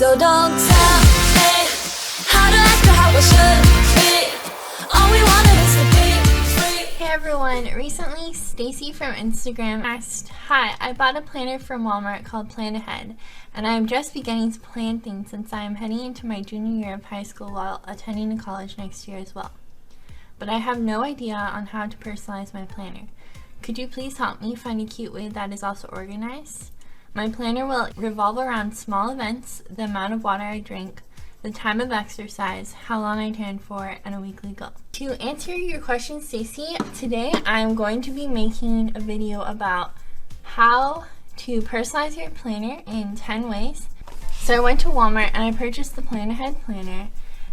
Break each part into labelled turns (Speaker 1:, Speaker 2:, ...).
Speaker 1: So don't tell me how to act or how I should be. All we wanted is to be free.
Speaker 2: Hey everyone, recently Stacy from Instagram asked, "Hi, I bought a planner from Walmart called PlanAhead, and I am just beginning to plan things since I am heading into my junior year of high school while attending a college next year as well. But I have no idea on how to personalize my planner. Could you please help me find a cute way that is also organized? My planner will revolve around small events, the amount of water I drink, the time of exercise, how long I tan for, and a weekly goal." To answer your question, Stacy, today I'm going to be making a video about how to personalize your planner in 10 ways. So I went to Walmart and I purchased the PlanAhead planner,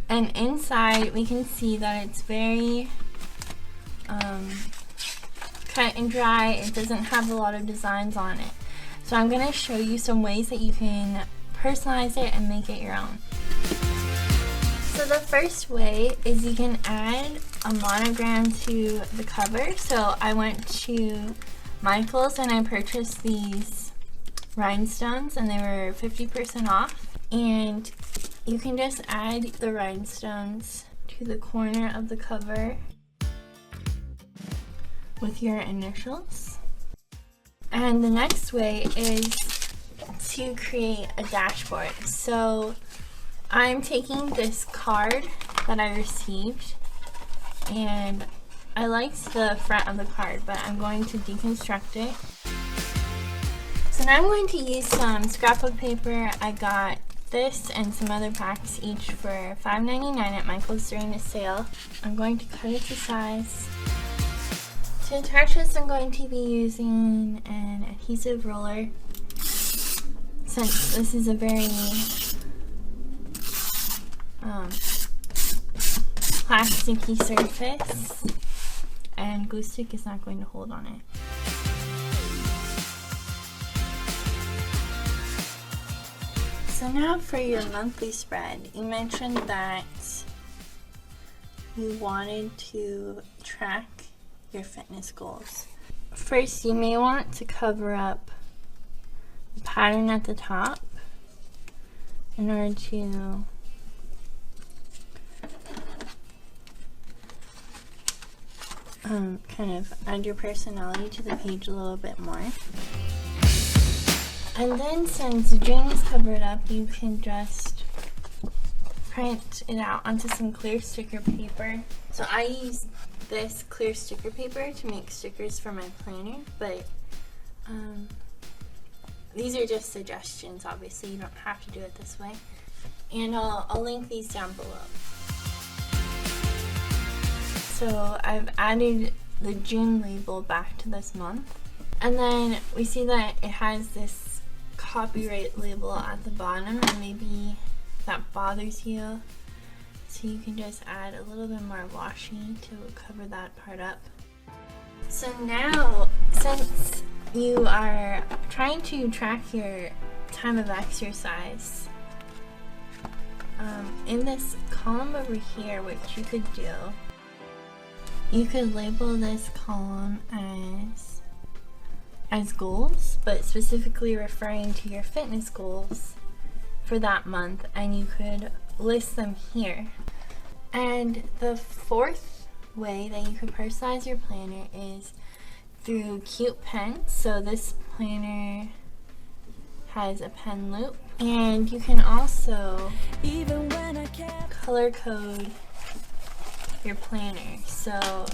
Speaker 2: and inside we can see that it's very cut and dry. It doesn't have a lot of designs on it. So I'm going to show you some ways that you can personalize it and make it your own. So the first way is you can add a monogram to the cover. So I went to Michael's and I purchased these rhinestones and they were 50% off. And you can just add the rhinestones to the corner of the cover with your initials. And the next way is to create a dashboard. So I'm taking this card that I received and I liked the front of the card, but I'm going to deconstruct it. So now I'm going to use some scrapbook paper. I got this and some other packs each for $5.99 at Michael's during the sale. I'm going to cut it to size. To attach this, I'm going to be using an adhesive roller, since this is a very plasticky surface and glue stick is not going to hold on it. So now for your monthly spread, you mentioned that you wanted to track your fitness goals. First, you may want to cover up the pattern at the top in order to kind of add your personality to the page a little bit more. And then since June is covered up, you can just print it out onto some clear sticker paper. So I use this clear sticker paper to make stickers for my planner, but these are just suggestions. Obviously, you don't have to do it this way. And I'll link these down below. So I've added the June label back to this month. And then we see that it has this copyright label at the bottom, and maybe that bothers you. So you can just add a little bit more washi to cover that part up. So now, since you are trying to track your time of exercise, in this column over here, which you could do, you could label this column as goals, but specifically referring to your fitness goals for that month, and you could list them here. And the fourth way that you could personalize your planner is through cute pens. So this planner has a pen loop, and you can also color code your planner. So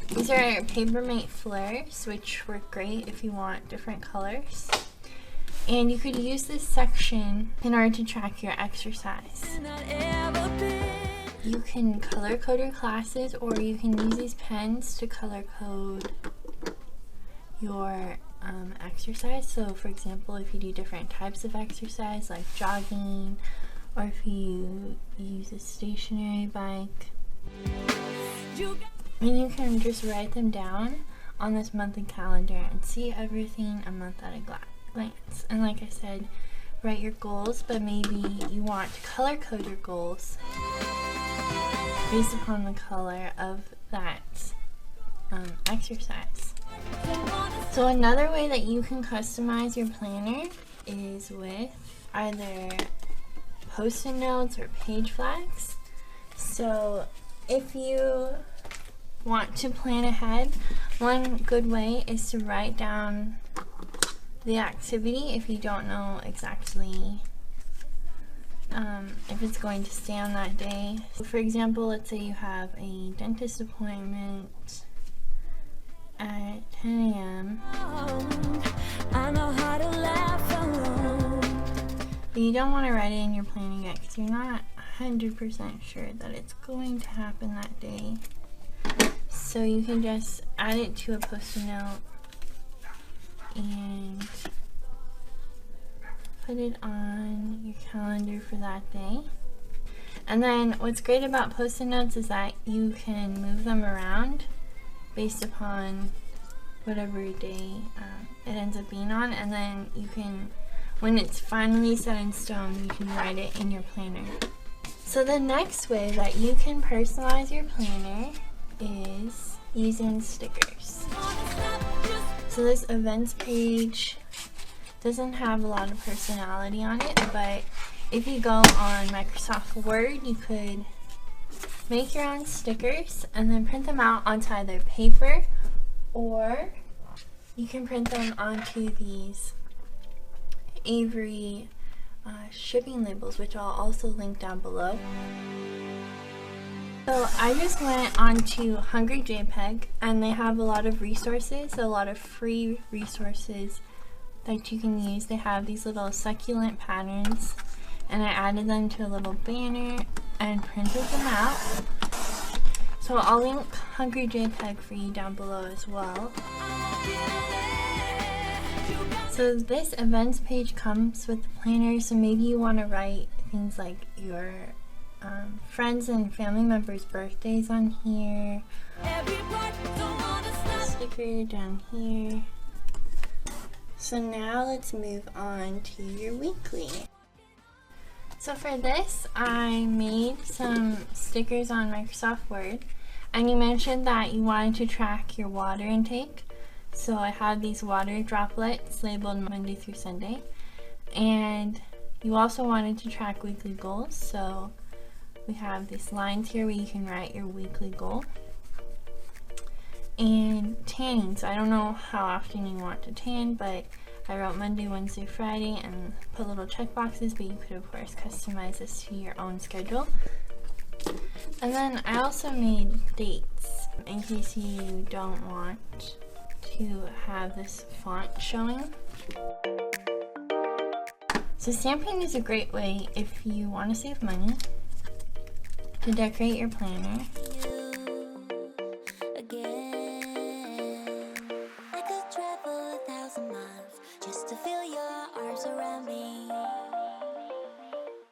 Speaker 2: these are Papermate flares, which work great if you want different colors. And you could use this section in order to track your exercise. You can color code your classes, or you can use these pens to color code your exercise. So for example, if you do different types of exercise like jogging, or if you use a stationary bike, and you can just write them down on this monthly calendar and see everything a month at a glance. And like I said, write your goals, but maybe you want to color code your goals based upon the color of that exercise. So another way that you can customize your planner is with either post-it notes or page flags. So if you want to plan ahead, one good way is to write down the activity if you don't know exactly if it's going to stay on that day. For example, let's say you have a dentist appointment at 10 a.m.
Speaker 1: I know how to laugh alone.
Speaker 2: But you don't want to write it in your planning yet because you're not 100% sure that it's going to happen that day. So you can just add it to a post-it note and put it on your calendar for that day. And then what's great about post-it notes is that you can move them around based upon whatever day it ends up being on, and then you can, when it's finally set in stone, you can write it in your planner. So the next way that you can personalize your planner is using stickers. So this events page doesn't have a lot of personality on it, but if you go on Microsoft Word, you could make your own stickers and then print them out onto either paper, or you can print them onto these Avery shipping labels, which I'll also link down below. So I just went onto Hungry JPEG, and they have a lot of resources, a lot of free resources that you can use. They have these little succulent patterns, and I added them to a little banner and printed them out. So I'll link Hungry JPEG for you down below as well. So this events page comes with the planner, so maybe you want to write things like your friends and family members' birthdays on here. Sticker down here. So now let's move on to your weekly. So for this, I made some stickers on Microsoft Word, and you mentioned that you wanted to track your water intake. So I had these water droplets labeled Monday through Sunday, and you also wanted to track weekly goals. So we have these lines here where you can write your weekly goal. And tanning, so I don't know how often you want to tan, but I wrote Monday, Wednesday, Friday, and put little check boxes, but you could of course customize this to your own schedule. And then I also made dates in case you don't want to have this font showing. So stamping is a great way if you want to save money to decorate your planner.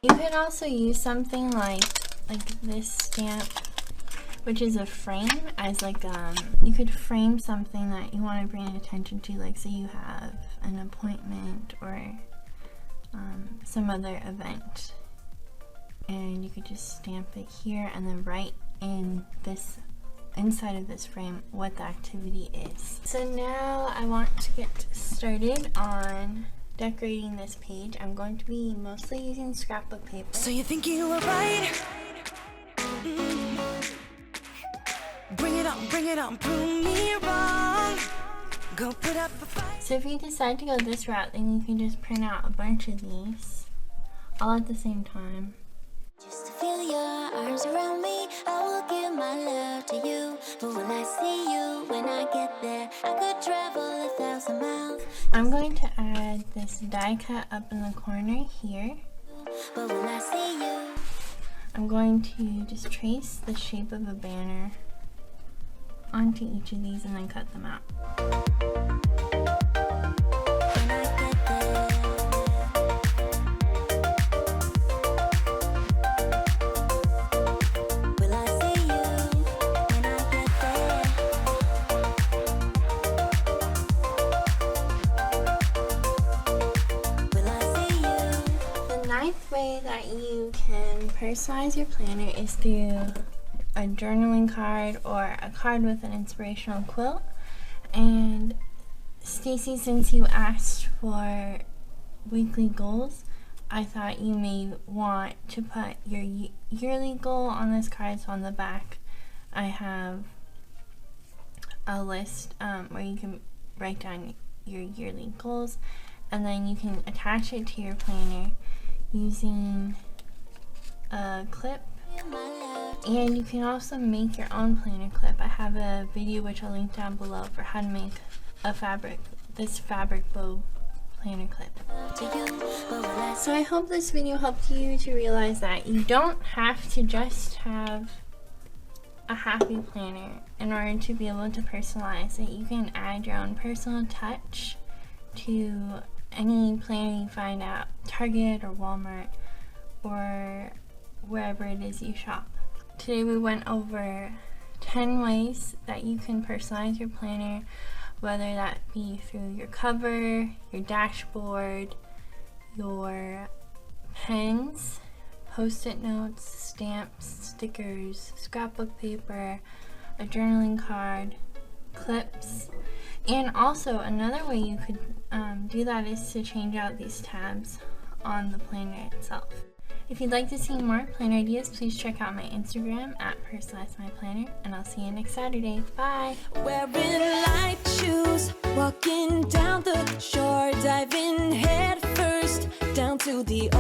Speaker 2: You could also use something like this stamp, which is a frame, as you could frame something that you want to bring attention to, like say you have an appointment or some other event, and you could just stamp it here and then write in this inside of this frame what the activity is. So now I want to get started on decorating this page. I'm going to be mostly using scrapbook paper.
Speaker 1: So you think you were right? Bring it on, prove me wrong. Go put up a fight.
Speaker 2: So if you decide to go this route, then you can just print out a bunch of these all at the same time.
Speaker 1: Just to feel your arms around me, I will give my love to you. But when I see you, when I get there, I could travel 1,000 miles.
Speaker 2: I'm going to add this die cut up in the corner here.
Speaker 1: But when I see you,
Speaker 2: I'm going to just trace the shape of a banner onto each of these and then cut them out.
Speaker 1: when I get there, will I see you when I get there? Will I see you?
Speaker 2: The ninth way that you can personalize your planner is through a journaling card or a card with an inspirational quote. And Stacy, since you asked for weekly goals, I thought you may want to put your yearly goal on this card. So on the back I have a list where you can write down your yearly goals, and then you can attach it to your planner using a clip, and you can also make your own planner clip. I have a video which I'll link down below for how to make a fabric bow planner clip. So I hope this video helped you to realize that you don't have to just have a happy planner in order to be able to personalize it. You can add your own personal touch to any planner you find at Target or Walmart or wherever it is you shop. Today we went over 10 ways that you can personalize your planner, whether that be through your cover, your dashboard, your pens, post-it notes, stamps, stickers, scrapbook paper, a journaling card, clips, and also another way you could do that is to change out these tabs on the planner itself. If you'd like to see more planner ideas, please check out my Instagram at PersonalizeMyPlanner, and I'll see you next Saturday. Bye!
Speaker 1: Wearing light shoes, walking down the shore, diving head first down to the